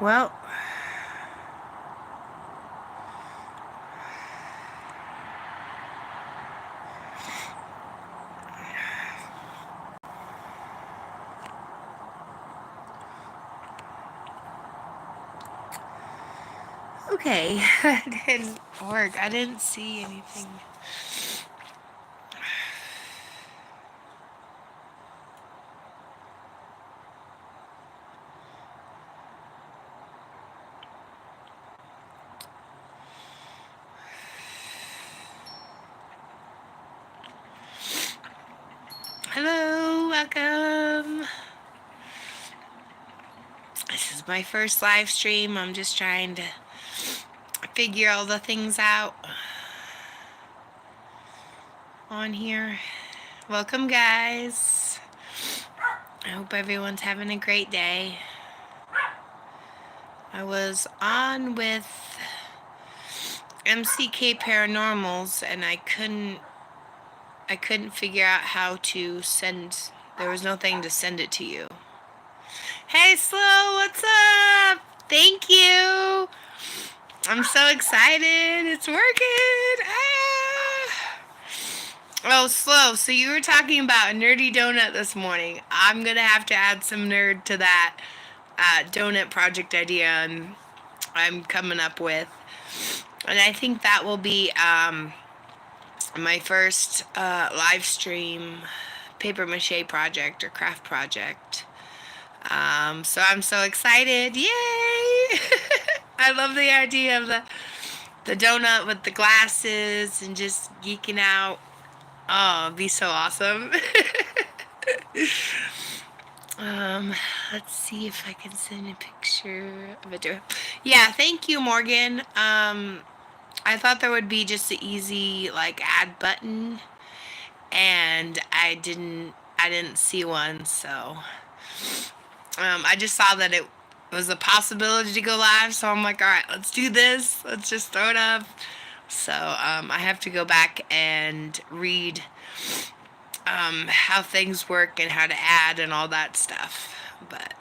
Well, okay. It didn't work. I didn't see anything. Hello, welcome. This is my first live stream. I'm just trying to figure all the things out on here. Welcome, guys. I hope everyone's having a great day. I was on with MCK Paranormals and I couldn't figure out how to send. There was no thing to send it to you. Hey, Slow, what's up? Thank you. I'm so excited. It's working. Ah. Oh, Slow, so you were talking about a nerdy donut this morning. I'm going to have to add some nerd to that donut project idea I'm coming up with. And I think that will be my first live stream paper mache project or craft project. So I'm so excited. Yay! I love the idea of the donut with the glasses and just geeking out. Oh, it'd be so awesome. Let's see if I can send a picture of it. Yeah, thank you, Morgan. I thought there would be just an easy like add button, and I didn't see one, so I just saw that it was a possibility to go live, so I'm like, all right, let's do this. Let's just throw it up. So I have to go back and read how things work and how to add and all that stuff. But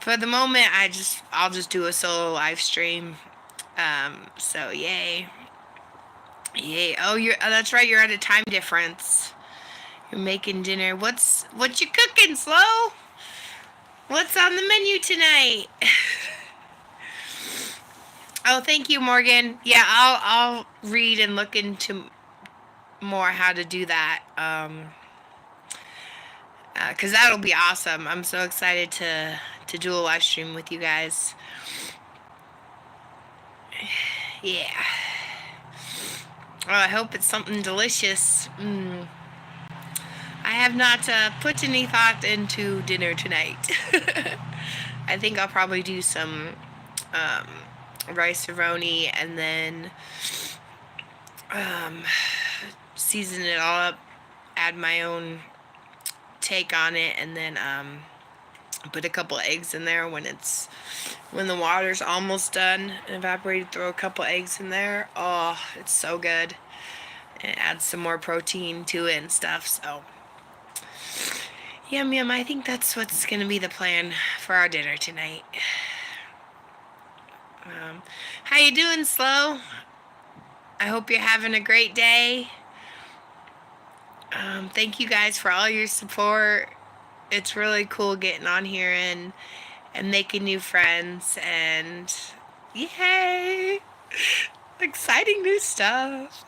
for the moment, I'll just do a solo live stream. So yay. Oh, that's right. You're at a time difference. You're making dinner. What you cooking, Slow? What's on the menu tonight? Oh, thank you, Morgan. Yeah, I'll read and look into more how to do that. Cause that'll be awesome. I'm so excited to do a live stream with you guys. Yeah. Oh, I hope it's something delicious. I have not put any thought into dinner tonight. I think I'll probably do some rice-a-roni and then season it all up, add my own take on it, and then put a couple eggs in there when the water's almost done and evaporated. Throw a couple eggs in there. Oh, it's so good. And add some more protein to it and stuff. So yum yum. I think that's what's gonna be the plan for our dinner tonight. How you doing, Slow? I hope you're having a great day. Thank you guys for all your support. It's really cool getting on here and making new friends, and yay! Exciting new stuff.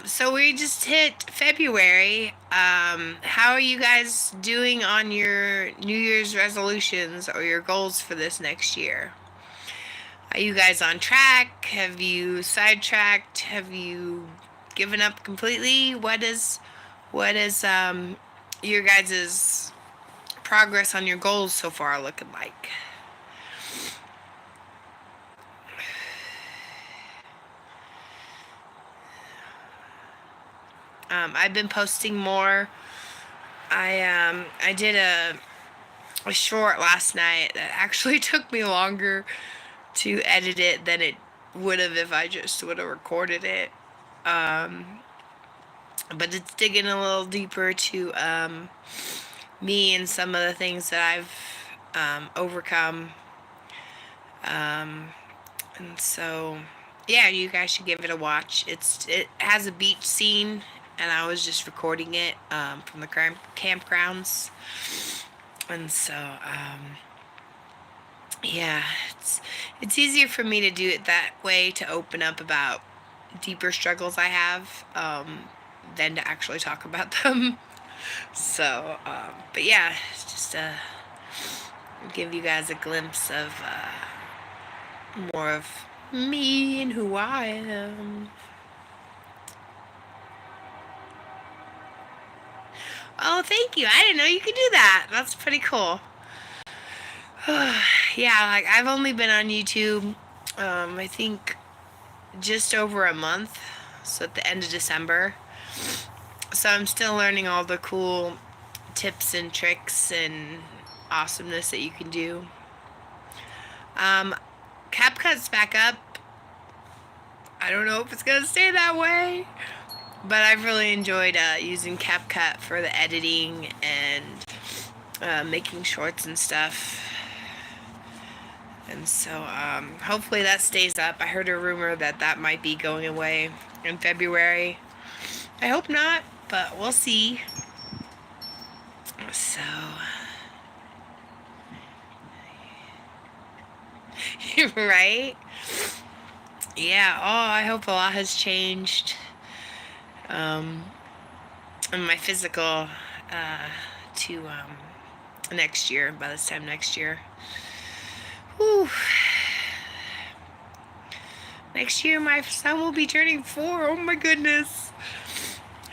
So we just hit February. How are you guys doing on your New Year's resolutions or your goals for this next year? Are you guys on track? Have you sidetracked? Have you given up completely? What is your guys' progress on your goals so far looking like? I've been posting more. I did a short last night that actually took me longer to edit it than it would have if I just would have recorded it. but it's digging a little deeper to me and some of the things that I've overcome. Um, and so, yeah, you guys should give it a watch. It has a beach scene, and I was just recording it from the campgrounds. And so, yeah, it's easier for me to do it that way, to open up about deeper struggles I have, than to actually talk about them. So, but yeah, just give you guys a glimpse of more of me and who I am. Oh, thank you. I didn't know you could do that. That's pretty cool. Yeah, like I've only been on YouTube, I think just over a month. So at the end of December. So I'm still learning all the cool tips and tricks and awesomeness that you can do. Um, CapCut's back up. I don't know if it's gonna stay that way, but I've really enjoyed using CapCut for the editing and making shorts and stuff. And so hopefully that stays up. I heard a rumor that that might be going away in February. I hope not, but we'll see. So, right? Yeah, oh, I hope a lot has changed. In my physical to next year, by this time next year. Whew. Next year, my son will be turning 4. Oh my goodness.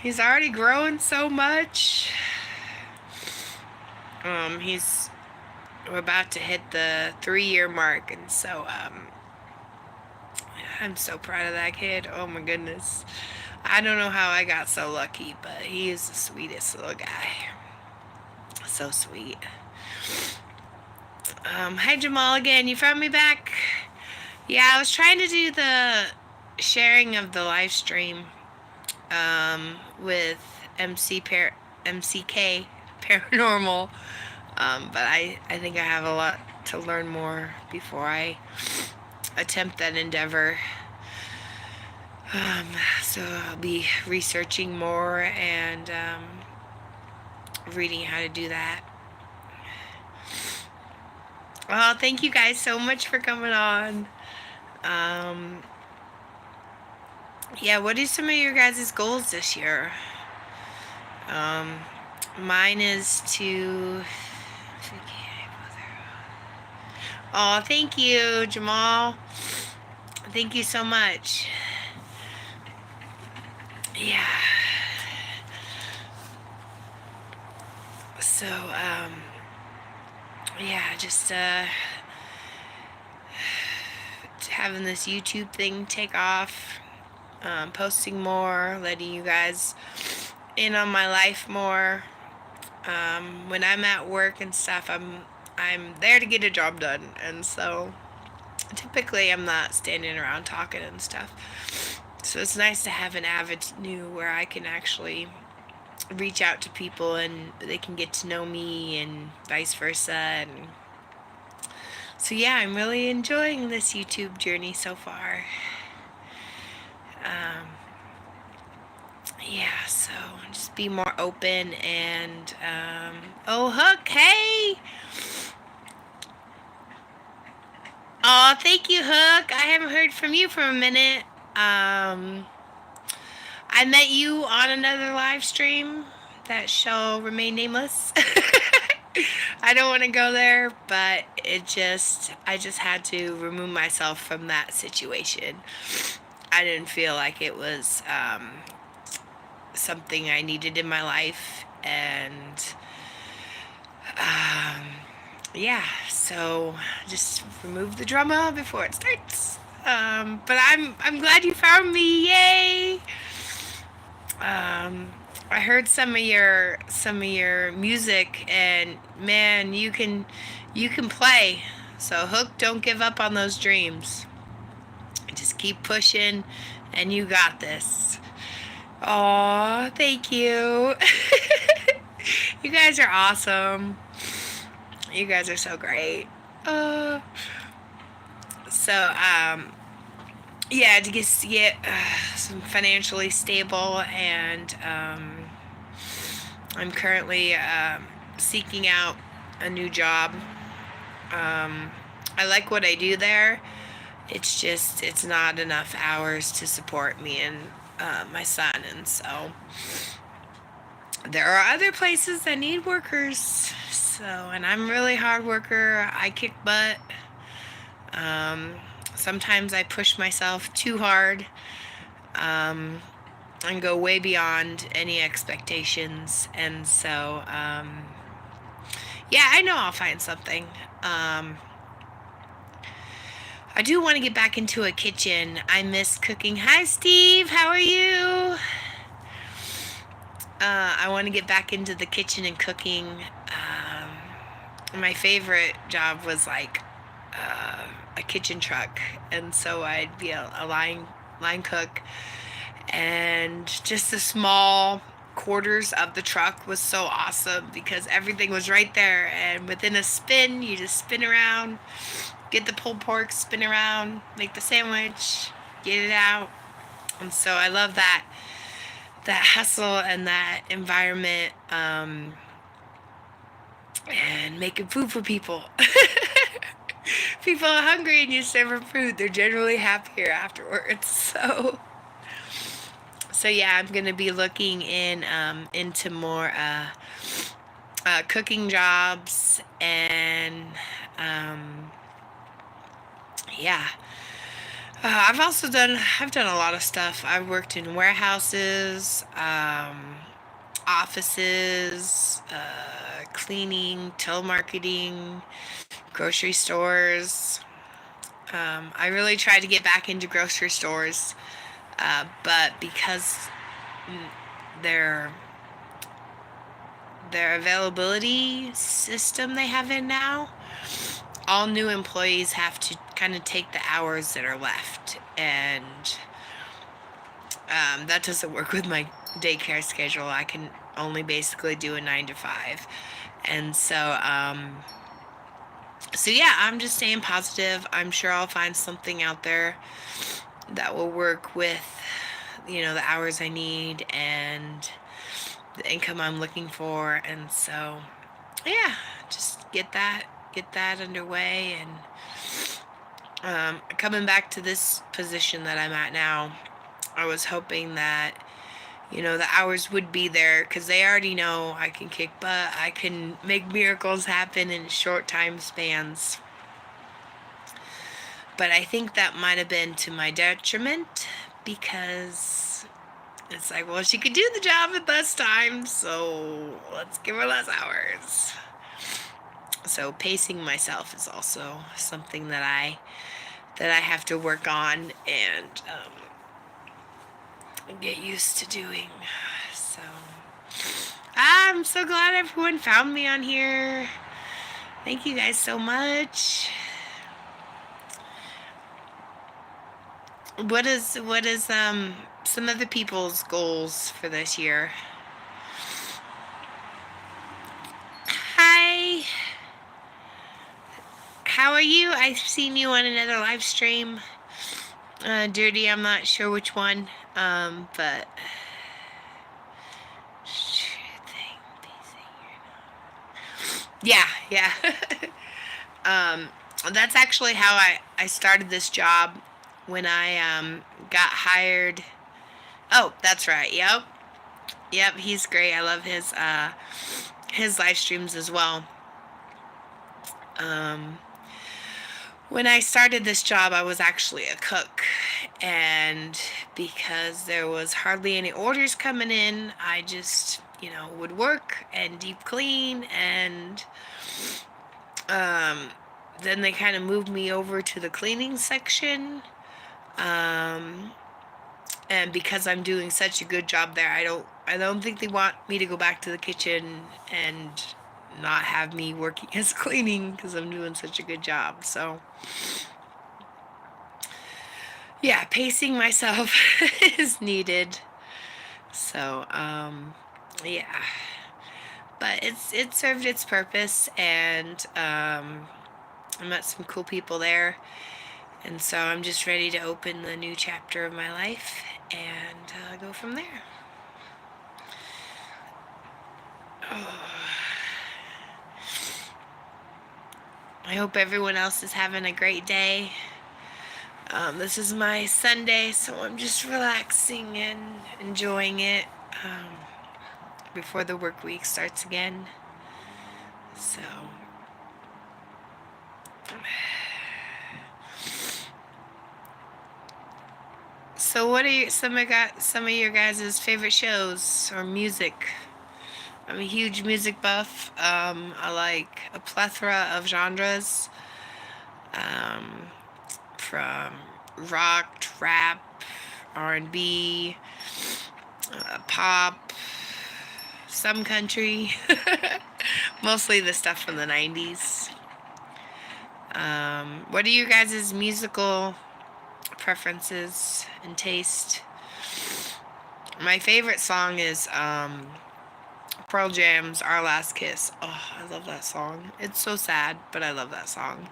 He's already growing so much. We're about to hit the 3-year mark, and so I'm so proud of that kid. Oh my goodness. I don't know how I got so lucky, but he is the sweetest little guy. So sweet. Hi Jamal again. You found me back? Yeah, I was trying to do the sharing of the live stream with MCK Paranormal, but I think I have a lot to learn more before I attempt that endeavor. So I'll be researching more and reading how to do that. Well, thank you guys so much for coming on. Yeah, what are some of your guys' goals this year? Mine is to... Oh, thank you, Jamal. Thank you so much. Yeah. So, yeah, just having this YouTube thing take off, posting more, letting you guys in on my life more. When I'm at work and stuff, I'm there to get a job done, and so typically I'm not standing around talking and stuff. So it's nice to have an avenue where I can actually reach out to people and they can get to know me and vice versa. And so yeah, I'm really enjoying this YouTube journey so far. Yeah, so just be more open and oh, Hook, hey. Oh, thank you, Hook. I haven't heard from you for a minute. I met you on another live stream that shall remain nameless. I don't want to go there, but I just had to remove myself from that situation. I didn't feel like it was something I needed in my life, and yeah, so just remove the drama before it starts. But I'm glad you found me. Yay! I heard some of your music, and man, you can play. So Hook, don't give up on those dreams. Just keep pushing, and you got this. Aw, thank you. You guys are awesome. You guys are so great. Uh, so, yeah, to get some financially stable, and I'm currently seeking out a new job. Um, I like what I do there. It's just it's not enough hours to support me and my son, and so there are other places that need workers. So, and I'm a really hard worker. I kick butt. Um, Sometimes I push myself too hard, um, and go way beyond any expectations. And so, yeah, I know I'll find something. Um, I do want to get back into a kitchen. I miss cooking. Hi, Steve. How are you? I want to get back into the kitchen and cooking. My favorite job was like a kitchen truck, and so I'd be a line cook, and just the small quarters of the truck was so awesome because everything was right there, and within a spin you just spin around, get the pulled pork, spin around, make the sandwich, get it out. And so I love that hustle and that environment, and making food for people. People are hungry and you serve them food. They're generally happier afterwards. So yeah, I'm gonna be looking into more cooking jobs, and um, yeah. I've done a lot of stuff. I've worked in warehouses, offices, cleaning, telemarketing, grocery stores. I really tried to get back into grocery stores, but because their their availability system they have in now, all new employees have to kind of take the hours that are left, and that doesn't work with my daycare schedule. I can only basically do a 9 to 5, and so yeah, I'm just staying positive. I'm sure I'll find something out there that will work with, the hours I need and the income I'm looking for. And so, yeah, just get that underway, and coming back to this position that I'm at now, I was hoping that the hours would be there because they already know I can kick butt. I can make miracles happen in short time spans. But I think that might have been to my detriment, because it's like, well, she could do the job at less time, so let's give her less hours. So pacing myself is also something that I have to work on and get used to doing. So I'm so glad everyone found me on here. Thank you guys so much. What is some other people's goals for this year? Hi. How are you? I've seen you on another live stream. Dirty, I'm not sure which one. But yeah. um, that's actually how I started this job when I got hired. Oh, that's right. Yep. He's great. I love his live streams as well. When I started this job, I was actually a cook, and because there was hardly any orders coming in, I just would work and deep clean, and um, then they kind of moved me over to the cleaning section. And because I'm doing such a good job there, I don't think they want me to go back to the kitchen and not have me working as cleaning because I'm doing such a good job. So yeah, pacing myself is needed. So, yeah. But it served its purpose, and I met some cool people there, and so I'm just ready to open the new chapter of my life and go from there. I hope everyone else is having a great day. This is my Sunday, so I'm just relaxing and enjoying it before the work week starts again. So what are some of your guys' favorite shows or music? I'm a huge music buff. I like a plethora of genres, um, from rock, rap, R&B, pop, some country, mostly the stuff from the 90s. What are you guys' musical preferences and taste? My favorite song is Pearl Jam's Our Last Kiss. Oh, I love that song. It's so sad, but I love that song.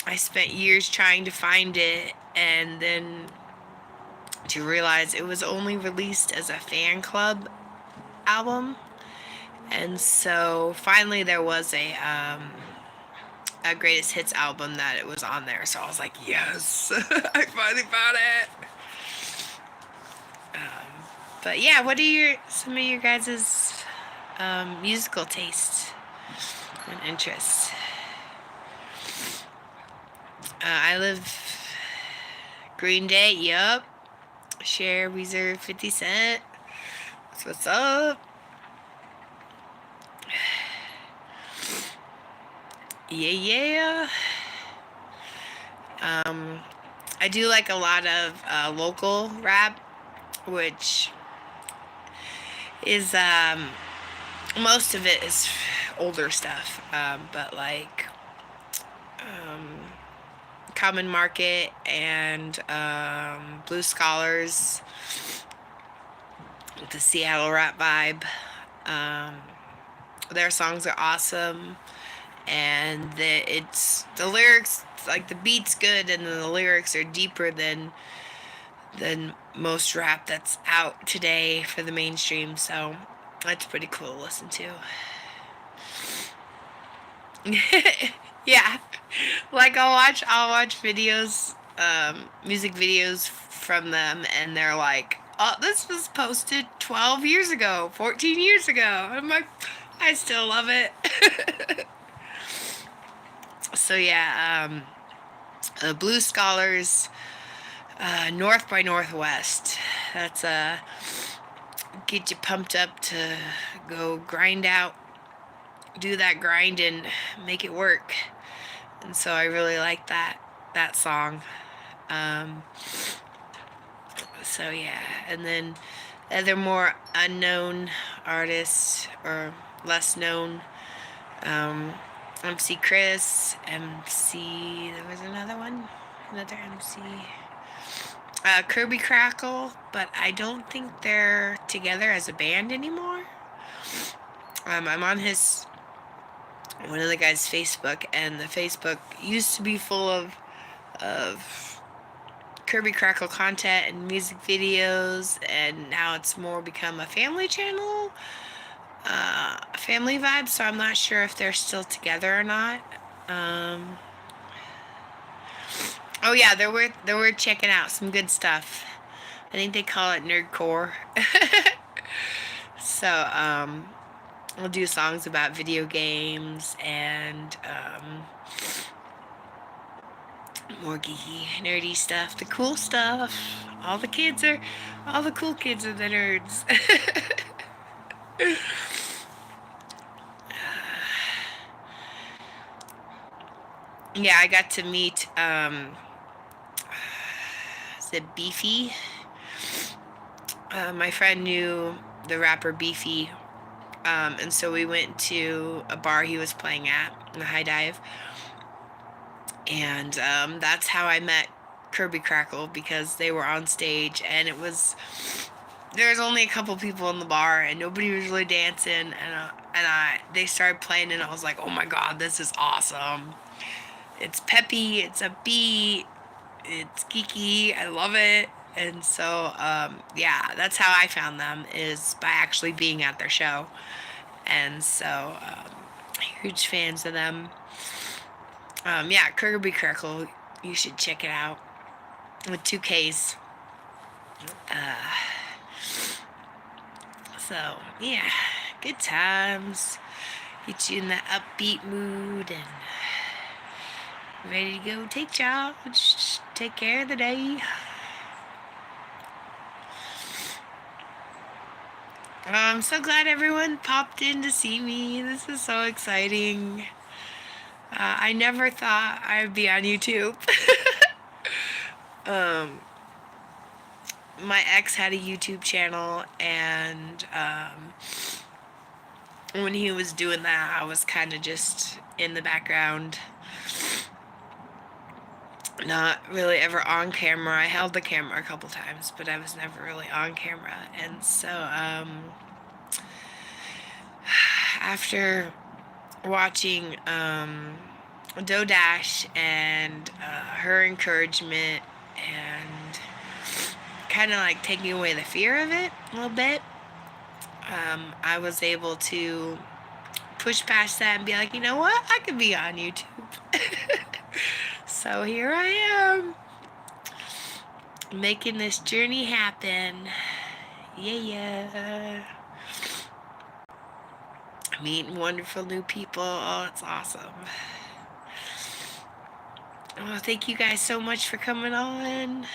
I spent years trying to find it, and then to realize it was only released as a fan club album. And so finally there was a greatest hits album that it was on there. So I was like, yes, I finally found it. But yeah, what are some of your guys' musical tastes and interests? I live Green Day, yup. Cher, Weezer, 50 Cent. That's what's up. Yeah, yeah. I do like a lot of local rap, which is most of it is older stuff, but like Common Market and Blue Scholars, the Seattle rap vibe. Their songs are awesome, and the lyrics, like the beat's good, and then the lyrics are deeper than most rap that's out today for the mainstream. So that's pretty cool to listen to. Yeah, like I'll watch videos, music videos from them, and they're like, "Oh, this was posted 12 years ago, 14 years ago." I'm like, I still love it. So yeah, Blue Scholars, North by Northwest. That's get you pumped up to go grind out, do that grind and make it work. And so I really like that song. Um, so yeah, and then other more unknown artists or less known, MC Chris, MC. There was another MC. Kirby Crackle, but I don't think they're together as a band anymore. I'm on one of the guys' Facebook, and the Facebook used to be full of Kirby Crackle content and music videos, and now it's more become a family channel, family vibe. So I'm not sure if they're still together or not. Oh yeah, they're worth checking out. Some good stuff. I think they call it nerdcore. So we'll do songs about video games and more geeky, nerdy stuff. The cool stuff. All the cool kids are the nerds. Yeah, I got to meet, is it Beefy? My friend knew the rapper Beefy, and so we went to a bar he was playing at, in the High Dive, and that's how I met Kirby Crackle, because they were on stage, and it was there's only a couple people in the bar and nobody was really dancing, and they started playing and I was like, oh my god, this is awesome. It's peppy, it's upbeat, it's geeky, I love it. And so yeah, that's how I found them, is by actually being at their show. And so huge fans of them. Yeah, Kirby Kirkle, you should check it out with 2Ks. So yeah, good times. Get you in that upbeat mood and ready to go take charge, take care of the day. I'm so glad everyone popped in to see me. This is so exciting. I never thought I'd be on YouTube. My ex had a YouTube channel, and when he was doing that, I was kind of just in the background, not really ever on camera. I held the camera a couple times, but I was never really on camera. And so after watching Dodash and her encouragement and kind of like taking away the fear of it a little bit, I was able to push past that and be like, you know what? I could be on YouTube. So here I am, making this journey happen. Yeah. Meeting wonderful new people. Oh, it's awesome. Oh, thank you guys so much for coming on.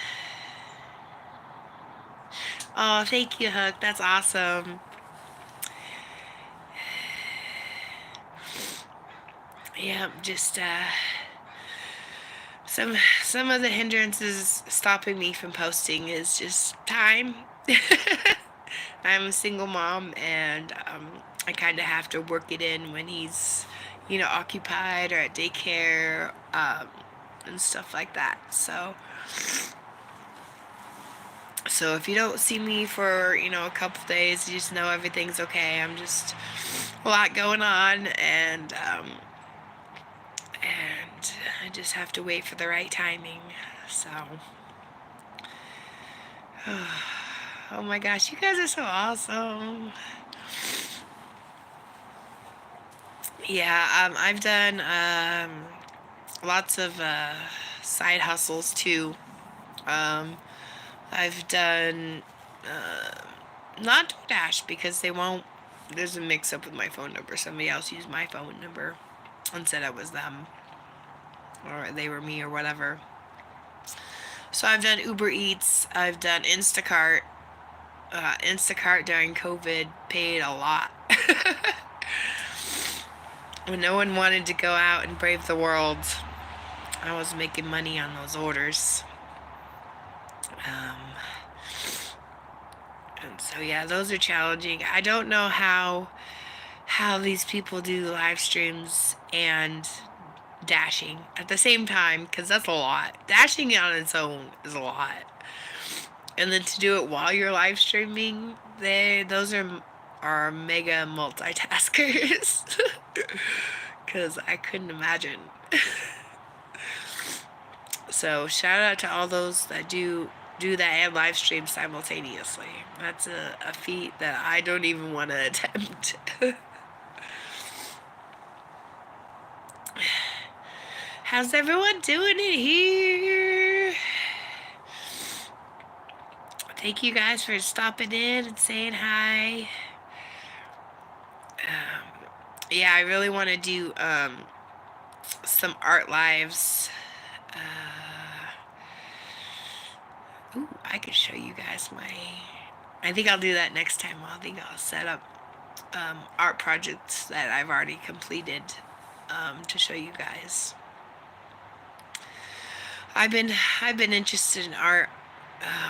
Oh, thank you, Hook. That's awesome. Yeah, just some of the hindrances stopping me from posting is just time. I'm a single mom, and I kind of have to work it in when he's, occupied or at daycare, and stuff like that. So if you don't see me for, a couple days, you just know everything's okay. I'm just a lot going on, and I just have to wait for the right timing. So, oh my gosh, you guys are so awesome. Yeah, I've done lots of side hustles too. I've done not DoorDash because they won't. There's a mix-up with my phone number. Somebody else used my phone number and said it was them, or they were me, or whatever. So I've done Uber Eats. I've done Instacart. Instacart during COVID paid a lot. When no one wanted to go out and brave the world, I was making money on those orders. And so yeah, those are challenging. I don't know how these people do live streams and dashing at the same time, because that's a lot. Dashing on its own is a lot, and then to do it while you're live streaming, those are mega multitaskers. Because I couldn't imagine. So shout out to all those that do that and live stream simultaneously. That's a feat that I don't even want to attempt. How's everyone doing it here? Thank you guys for stopping in and saying hi. Yeah, I really want to do some art lives. Ooh, I could show you guys I think I'll do that next time. I think I'll set up art projects that I've already completed to show you guys. I've been interested in art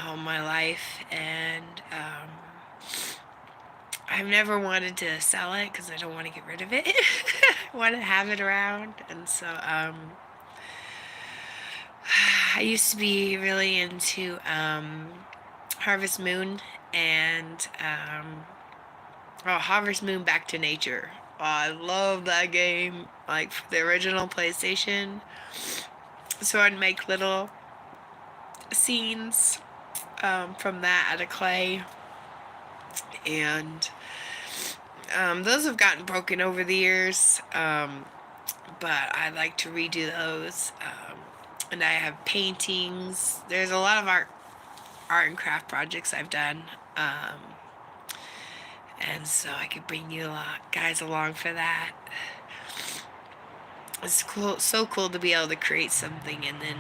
all my life, and I've never wanted to sell it because I don't want to get rid of it. I want to have it around, and so I used to be really into Harvest Moon and Harvest Moon Back to Nature. Oh, I love that game. Like for the original PlayStation. So I'd make little scenes from that out of clay, and those have gotten broken over the years. But I like to redo those. And I have paintings. There's a lot of art and craft projects I've done. And so I could bring you guys along for that. It's cool, so cool to be able to create something and then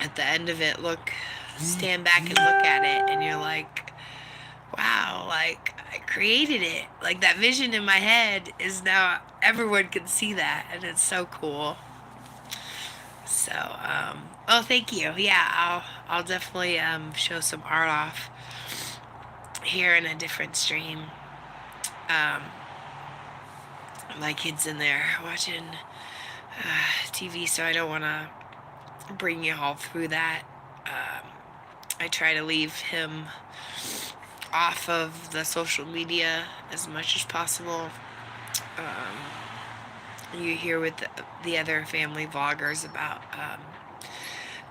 at the end of it, stand back and look at it, and you're like, wow, like I created it. Like that vision in my head is now everyone can see that, and it's so cool. So, oh, thank you. Yeah, I'll definitely show some art off here in a different stream. My kid's in there watching TV, so I don't want to bring you all through that. I try to leave him off of the social media as much as possible. You hear with the other family vloggers about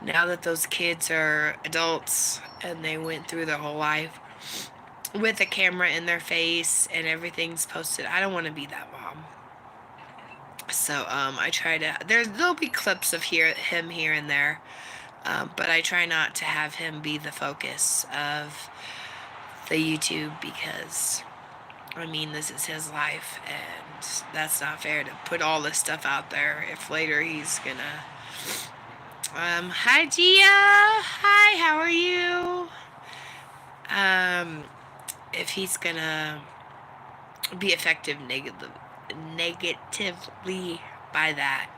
now that those kids are adults and they went through their whole life with a camera in their face and everything's posted. I don't want to be that mom. So I try to. There'll be clips of him here and there, but I try not to have him be the focus of the YouTube because, I mean, this is his life and that's not fair to put all this stuff out there if later he's gonna. Hi Gia. Hi, how are you? If he's gonna be affected negatively by that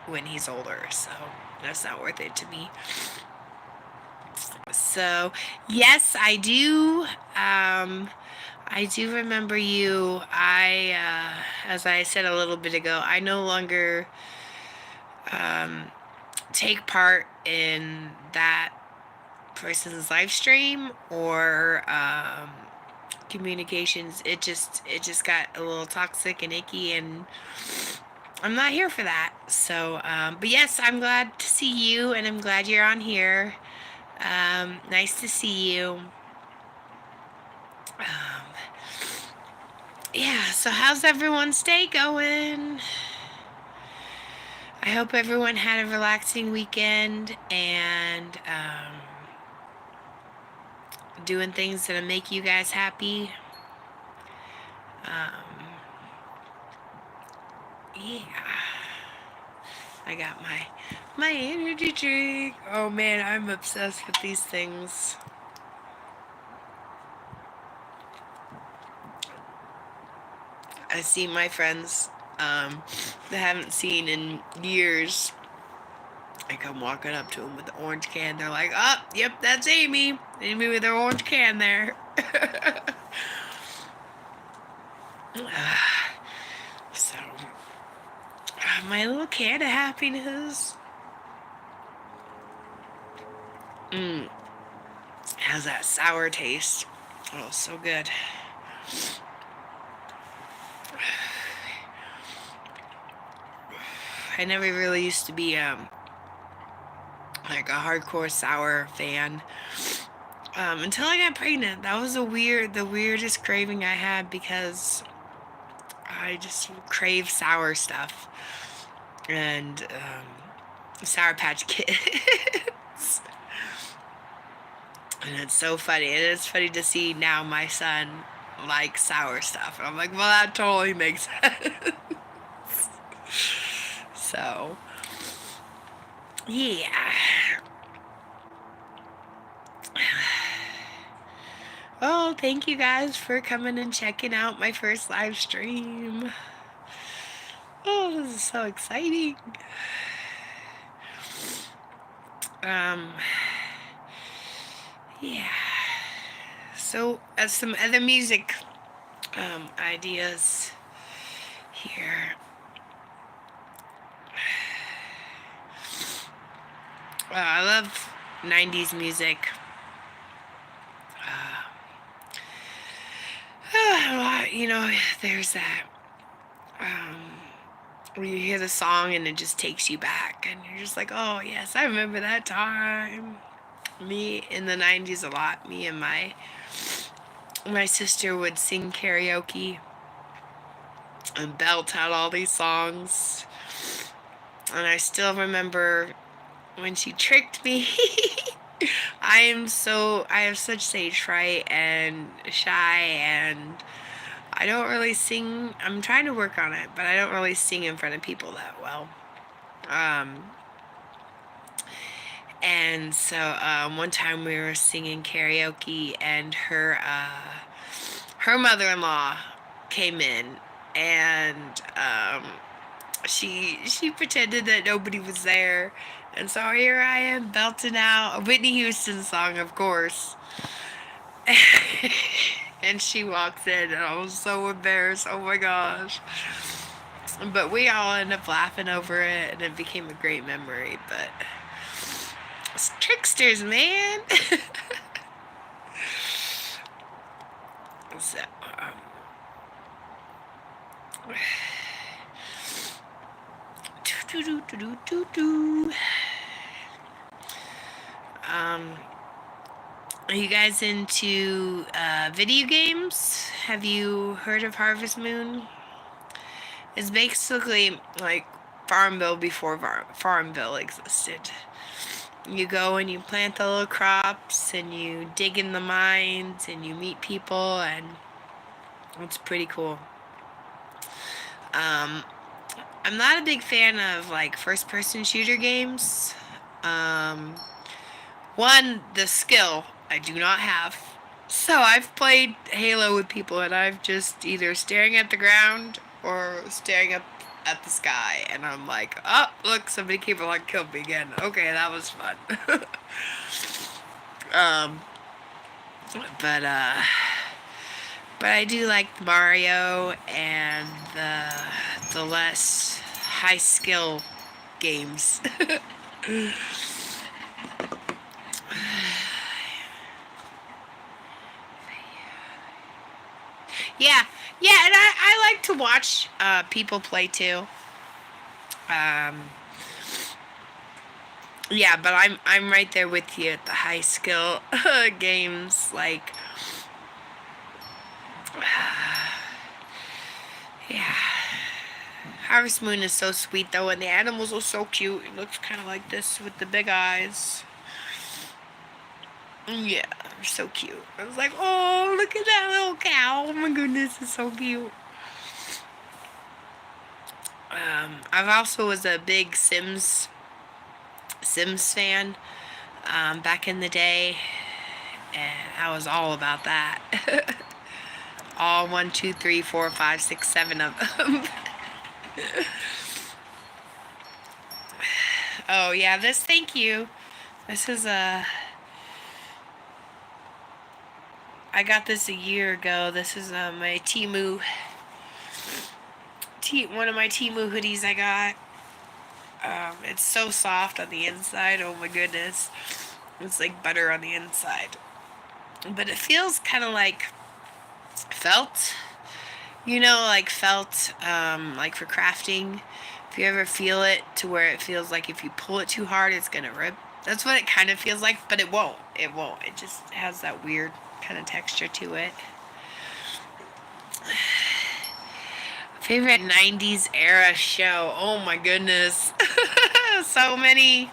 when he's older, so that's not worth it to me. So yes, I do. I do remember you. As I said a little bit ago, I no longer take part in that person's live stream or communications. It just got a little toxic and icky, and I'm not here for that. So, but yes, I'm glad to see you, and I'm glad you're on here. Nice to see you. Yeah, so how's everyone's day going? I hope everyone had a relaxing weekend and doing things that'll make you guys happy. Yeah. I got my energy drink. Oh man, I'm obsessed with these things. I see my friends that I haven't seen in years. I come walking up to them with the orange can. They're like, oh, yep, that's Amy. Amy with her orange can there. So, my little can of happiness. Has that sour taste. Oh, so good. I never really used to be like a hardcore sour fan until I got pregnant. That was the weirdest craving I had because I just crave sour stuff and Sour Patch Kids. And it's so funny. It is funny to see now my son like sour stuff. And I'm like, well, that totally makes sense. So, yeah. Oh, thank you guys for coming and checking out my first live stream. Oh, this is so exciting. Yeah. So, some other music ideas here. I love 90s music. there's that, where you hear the song and it just takes you back, and you're just like, oh yes, I remember that time. Me in the 90s a lot. Me and my sister would sing karaoke and belt out all these songs. And I still remember when she tricked me. I have such stage fright and shy, and I don't really sing. I'm trying to work on it, but I don't really sing in front of people that well. Um, and so one time we were singing karaoke, and her mother-in-law came in, and she pretended that nobody was there, and so here I am belting out a Whitney Houston song, of course. And she walks in, and I was so embarrassed. Oh my gosh! But we all ended up laughing over it, and it became a great memory. But it's tricksters, man. So, um, are you guys into video games? Have you heard of Harvest Moon? It's basically like Farmville before Farmville existed. You go and you plant the little crops, and you dig in the mines, and you meet people, and it's pretty cool. I'm not a big fan of like first-person shooter games. One, the skill I do not have. So I've played Halo with people, and I've just either staring at the ground or staring up at the sky, and I'm like, oh, look, somebody came along and killed me again. Okay, that was fun. um, but I do like Mario and the less high skill games. Yeah, yeah, and I like to watch people play too. Um, yeah, but I'm right there with you at the high skill games. Like, yeah, Harvest Moon is so sweet though, and the animals are so cute. It looks kind of like this with the big eyes. Yeah, they're so cute. I was like, oh, look at that little cow. Oh my goodness, it's so cute. I've also was a big Sims fan back in the day, and I was all about that. All 1, 2, 3, 4, 5, 6, 7 of them. Oh yeah, thank you. This is I got this a year ago. This is my one of my Temu hoodies I got. It's so soft on the inside. Oh my goodness. It's like butter on the inside. But it feels kind of like felt. Like felt, like for crafting. If you ever feel it to where it feels like if you pull it too hard, it's going to rip. That's what it kind of feels like, but it won't. It won't. It just has that weird kind of texture to it. Favorite 90s era show. Oh my goodness. So many.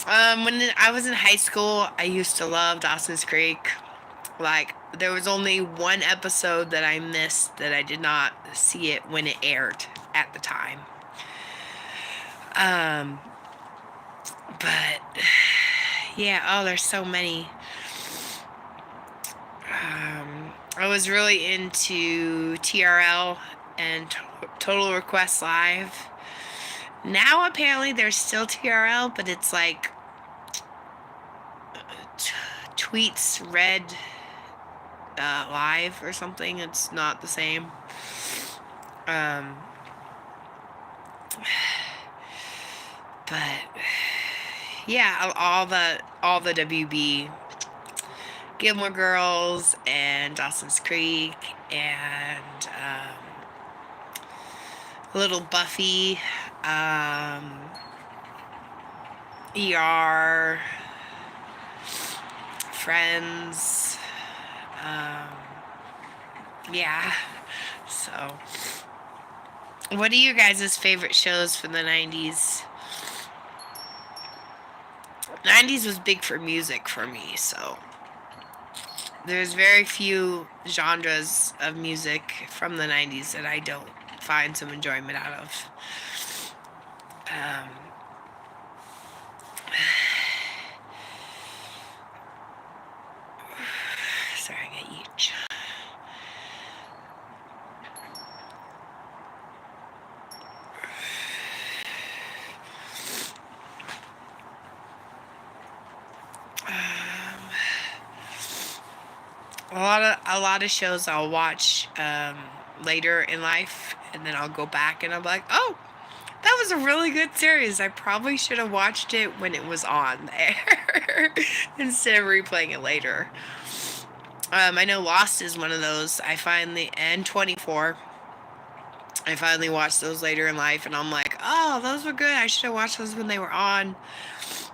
When I was in high school, I used to love Dawson's Creek. Like, there was only one episode that I missed that I did not see it when it aired at the time. But yeah, oh, there's so many. I was really into TRL and Total Request Live. Now apparently there's still TRL, but it's like tweets read live or something. It's not the same. But yeah, all the WB Gilmore Girls and Dawson's Creek and Little Buffy, ER, Friends. Um, yeah. So, what are you guys' favorite shows from the 90s? 90s was big for music for me, so there's very few genres of music from the 90s that I don't find some enjoyment out of. Um, sorry, I got each. A lot of shows I'll watch later in life, and then I'll go back and I'm like, oh, that was a really good series. I probably should have watched it when it was on there instead of replaying it later. I know Lost is one of those. And 24. I finally watched those later in life, and I'm like, oh, those were good. I should have watched those when they were on.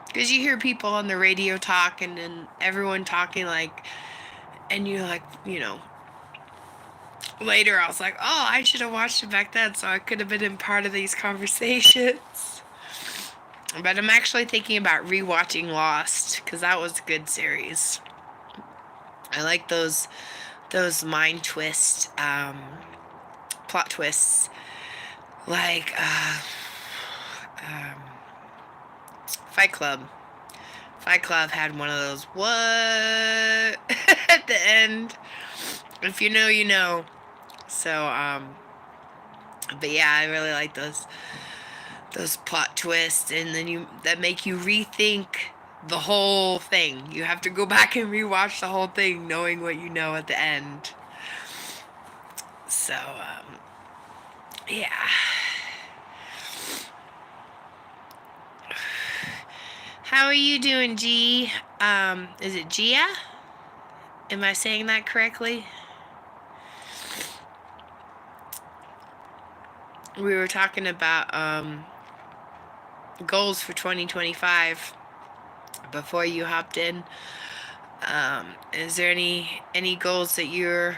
Because you hear people on the radio talking and everyone talking like, and you're like, later I was like, oh, I should have watched it back then so I could have been in part of these conversations. But I'm actually thinking about rewatching Lost because that was a good series. I like those mind twists, plot twists, like Fight Club. Fight Club had one of those what at the end. If you know, you know. So, but yeah, I really like those plot twists, and then that make you rethink the whole thing. You have to go back and rewatch the whole thing, knowing what you know at the end. So, yeah. How are you doing, G? Is it Gia? Am I saying that correctly? We were talking about goals for 2025 before you hopped in. Is there any goals that you're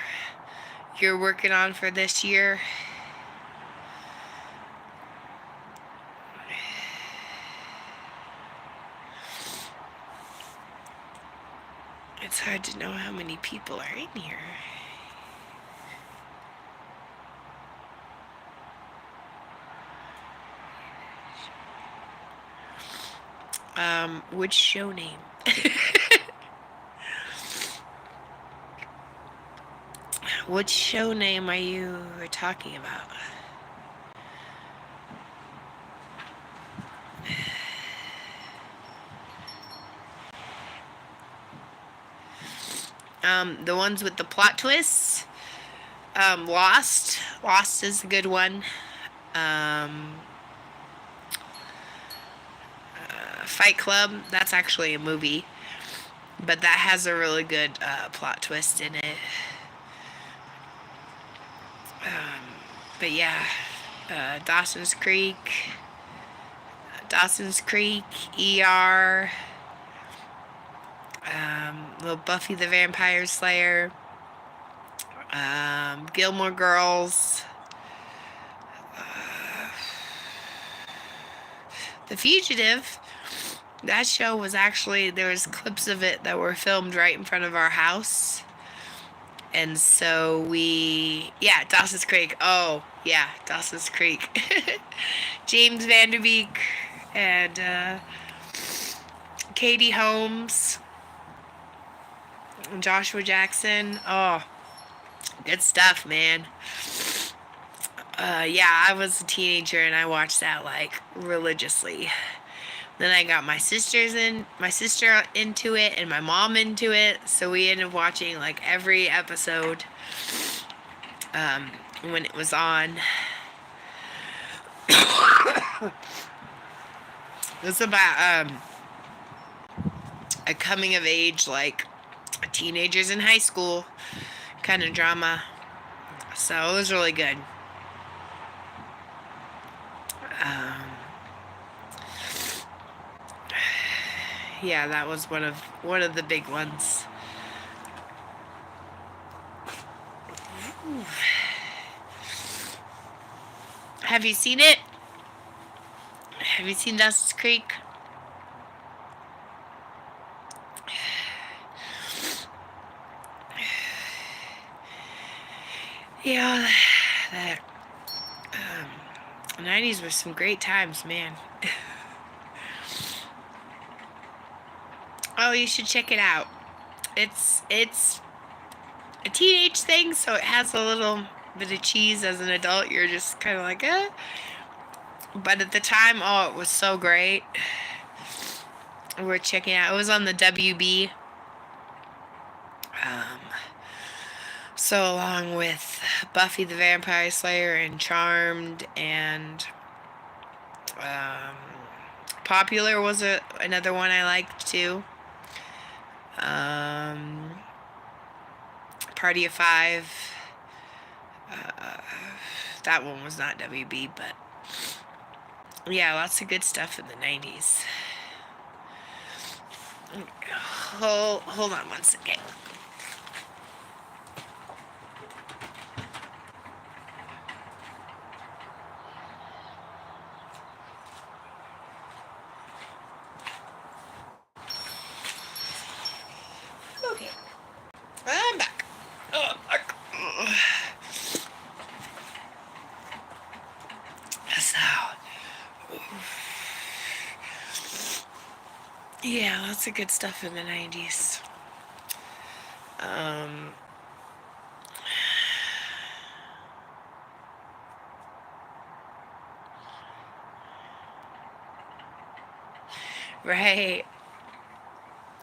working on for this year? It's hard to know how many people are in here. Which show name? Which show name are you talking about? The ones with the plot twists. Lost. Lost is a good one. Fight Club. That's actually a movie, but that has a really good plot twist in it. But yeah, Dawson's Creek, ER, little Buffy the Vampire Slayer, Gilmore Girls, The Fugitive. That show was actually, there was clips of it that were filmed right in front of our house. And so Dawson's Creek. Oh, yeah, Dawson's Creek. James Vanderbeek and Katie Holmes, Joshua Jackson. Oh, good stuff, man. I was a teenager and I watched that like religiously. Then I got my sister into it and my mom into it, so we ended up watching like every episode when it was on. It's about a coming of age like teenagers in high school kind of drama. So it was really good. Um, yeah, that was one of the big ones. Have you seen it? Have you seen Dawson's Creek? Yeah, that 90s were some great times, man. Oh, you should check it out. It's a teenage thing, so it has a little bit of cheese. As an adult, you're just kind of like, eh. But at the time, oh, it was so great. We're checking out. It was on the WB. Um, so along with Buffy the Vampire Slayer and Charmed and um, Popular was another one I liked too. Um, Party of Five. Uh, that one was not WB, but yeah, lots of good stuff in the 90s. Hold on one second. Okay, I'm back. Oh, so, yeah, lots of good stuff in the 90s. Um, right.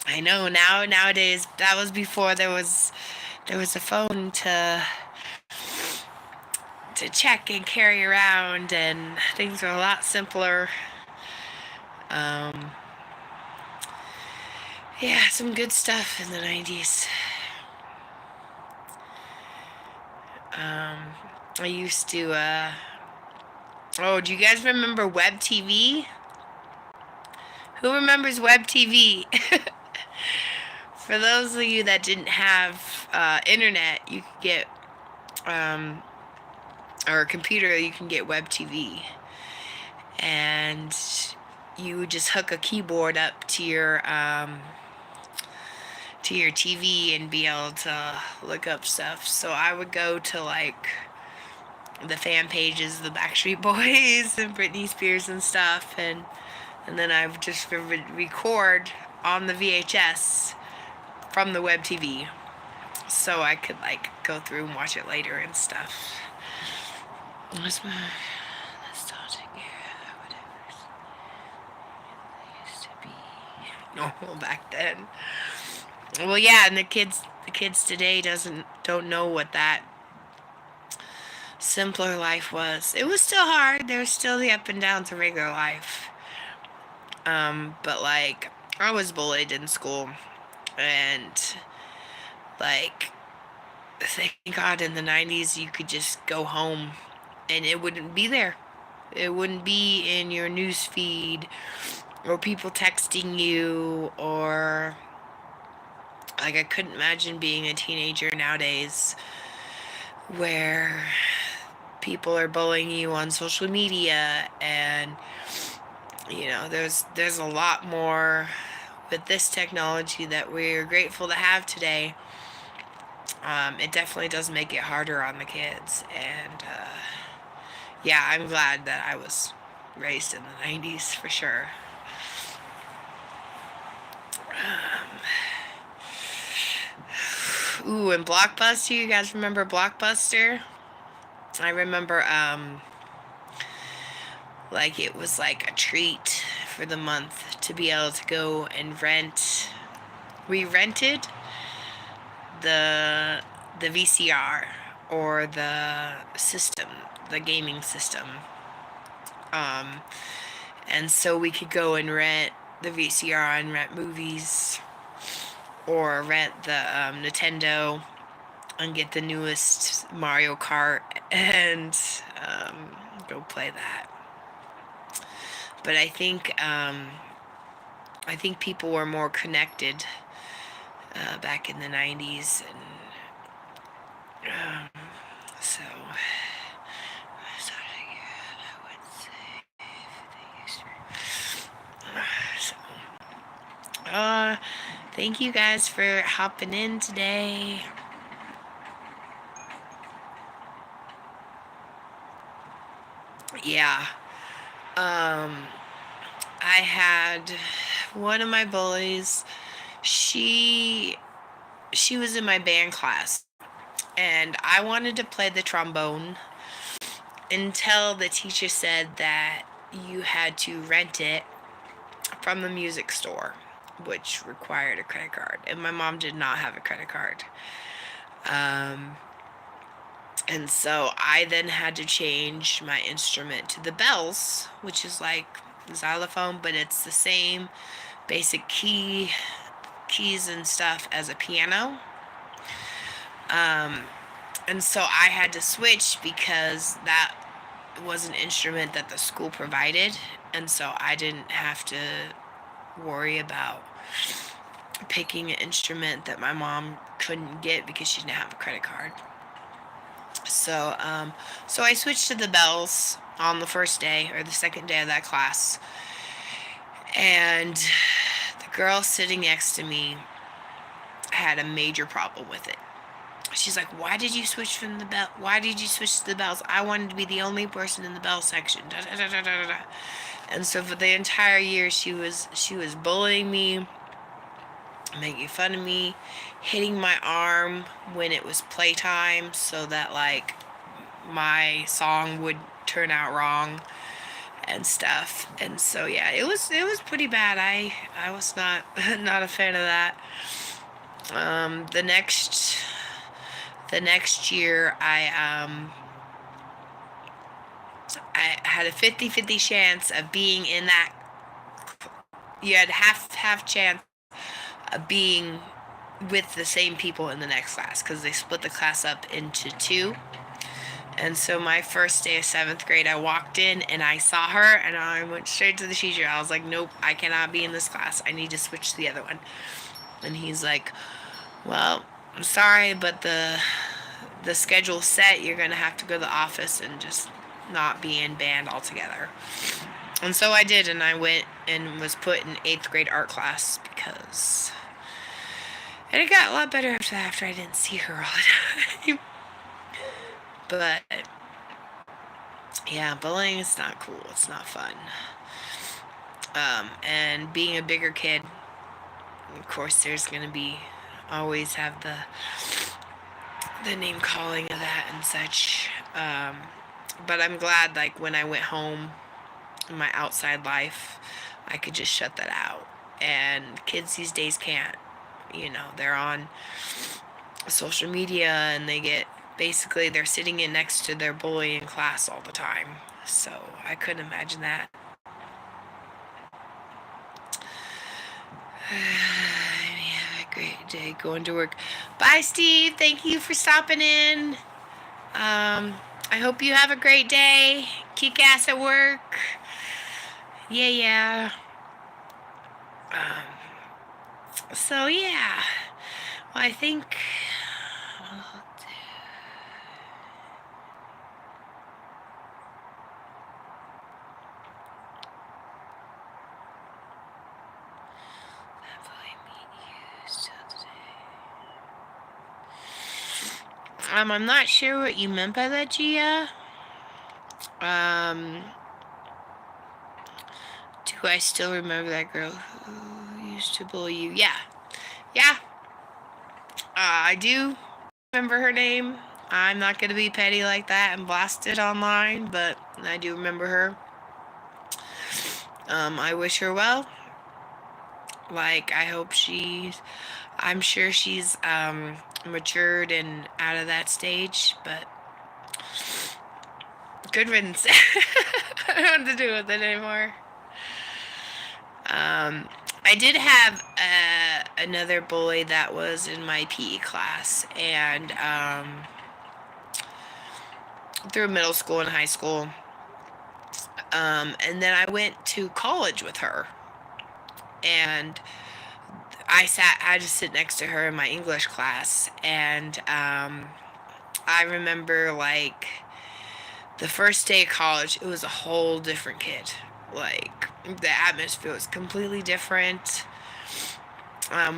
I know nowadays that was before there was a phone to check and carry around, and things were a lot simpler. Um, yeah, some good stuff in the 90s. Um, I used to, oh, do you guys remember Web TV? Who remembers Web TV? For those of you that didn't have internet, you could get, or a computer, you can get Web TV. And you would just hook a keyboard up to your TV and be able to look up stuff. So I would go to like the fan pages of the Backstreet Boys and Britney Spears and stuff, and then I would just record on the VHS from the Web TV, so I could like go through and watch it later and stuff. Let's start again. Whatever it used to be normal back then. Well, yeah, and the kids today don't know what that simpler life was. It was still hard. There was still the up and downs of regular life. But like I was bullied in school, and like thank God in the 90s you could just go home and it wouldn't be there. It wouldn't be in your news feed or people texting you, or like I couldn't imagine being a teenager nowadays where people are bullying you on social media, and there's a lot more with this technology that we're grateful to have today. It definitely does make it harder on the kids, and yeah, I'm glad that I was raised in the 90s for sure. Ooh, and Blockbuster, you guys remember Blockbuster? I remember like it was like a treat for the month to be able to go and rent. We rented the VCR or the system, the gaming system. And so we could go and rent the VCR and rent movies, or rent the Nintendo and get the newest Mario Kart and go play that. But I think people were more connected back in the 90s, and so thank you guys for hopping in today. Yeah. I had one of my bullies. She was in my band class, and I wanted to play the trombone until the teacher said that you had to rent it from the music store, which required a credit card, and my mom did not have a credit card. And so I then had to change my instrument to the bells, which is like xylophone, but it's the same basic keys and stuff as a piano. And so I had to switch because that was an instrument that the school provided, and so I didn't have to worry about picking an instrument that my mom couldn't get because she didn't have a credit card. So I switched to the bells on the first day or the second day of that class, and the girl sitting next to me had a major problem with it. She's like, "Why did you switch from the bell? Why did you switch to the bells? I wanted to be the only person in the bell section." Da, da, da, da, da, da. And so for the entire year, she was bullying me, making fun of me, hitting my arm when it was playtime, so that like my song would turn out wrong and stuff. And so yeah, it was pretty bad. I was not not a fan of that. The next year, I had a 50-50 chance of being in that. You had half chance of being with the same people in the next class, because they split the class up into two. And so my first day of 7th grade, I walked in and I saw her, and I went straight to the teacher. I was like, "Nope, I cannot be in this class. I need to switch to the other one." And he's like, "Well, I'm sorry, but the schedule's set. You're going to have to go to the office and just not be in band altogether." And so I did, and I went and was put in 8th grade art class because... And it got a lot better after I didn't see her all the time. But yeah, bullying is not cool. It's not fun. And being a bigger kid, of course, there's going to be always have the name calling of that and such. But I'm glad, like, when I went home in my outside life, I could just shut that out. And kids these days can't. They're on social media, and they're sitting in next to their bully in class all the time. So I couldn't imagine that. Have a great day going to work. Bye, Steve. Thank you for stopping in. I hope you have a great day. Kick ass at work. Yeah. So yeah. Well, I think I'm not sure what you meant by that, Gia. Do I still remember that girl who used to bully you? Yeah. I do remember her name. I'm not going to be petty like that and blast it online, but I do remember her. I wish her well. Like, I'm sure she's matured and out of that stage, but good riddance. I don't know what to do with it anymore. I did have another bully that was in my PE class, and through middle school and high school. And then I went to college with her, and I had to sit next to her in my English class, and I remember like the first day of college, it was a whole different kid. Like the atmosphere was completely different.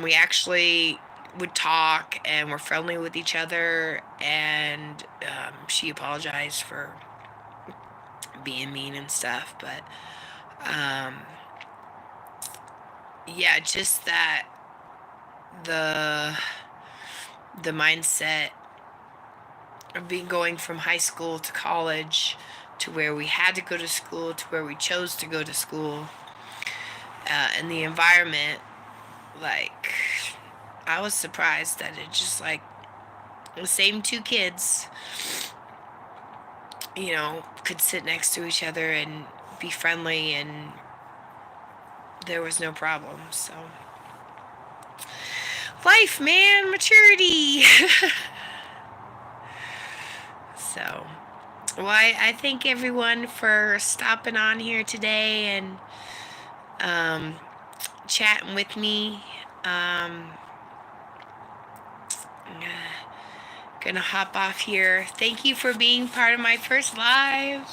We actually would talk and were friendly with each other, and she apologized for being mean and stuff, but um, yeah, just that the the mindset of being going from high school to college to where we had to go to school to where we chose to go to school, and the environment, like I was surprised that it just like the same two kids, could sit next to each other and be friendly, and there was no problem. So life, man, maturity. So, well, I thank everyone for stopping on here today and chatting with me. I'm gonna hop off here. Thank you for being part of my first live,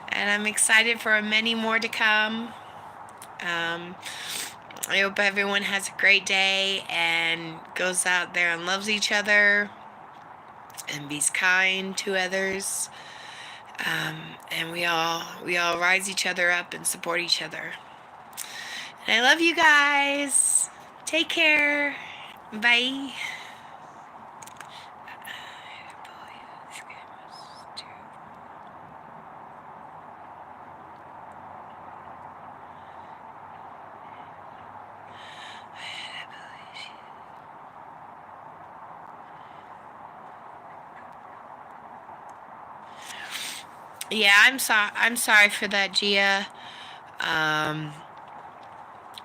and I'm excited for many more to come. I hope everyone has a great day and goes out there and loves each other and be kind to others. And we all rise each other up and support each other. And I love you guys. Take care. Bye. Yeah, I'm sorry for that, Gia. Um,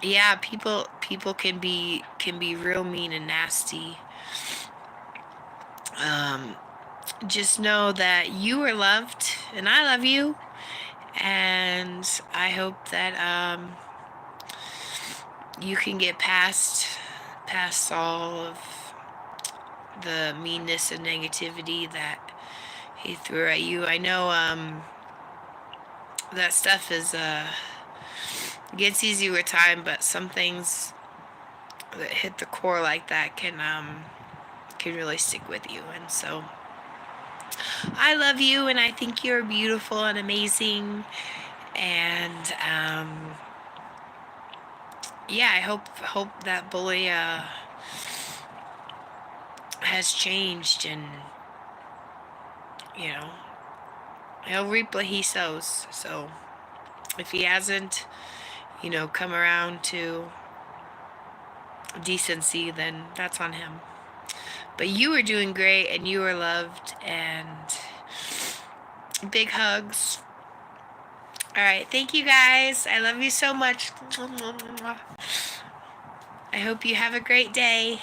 yeah, people can be real mean and nasty. Um, just know that you are loved, and I love you, and I hope that you can get past all of the meanness and negativity that he threw at you. I know that stuff is gets easy with time, but some things that hit the core like that can really stick with you. And so I love you, and I think you're beautiful and amazing. And yeah, I hope that bully has changed, and you know he'll reap what he sows. So if he hasn't, come around to decency, then that's on him. But you are doing great, and you are loved, and big hugs. All right, thank you guys. I love you so much. I hope you have a great day.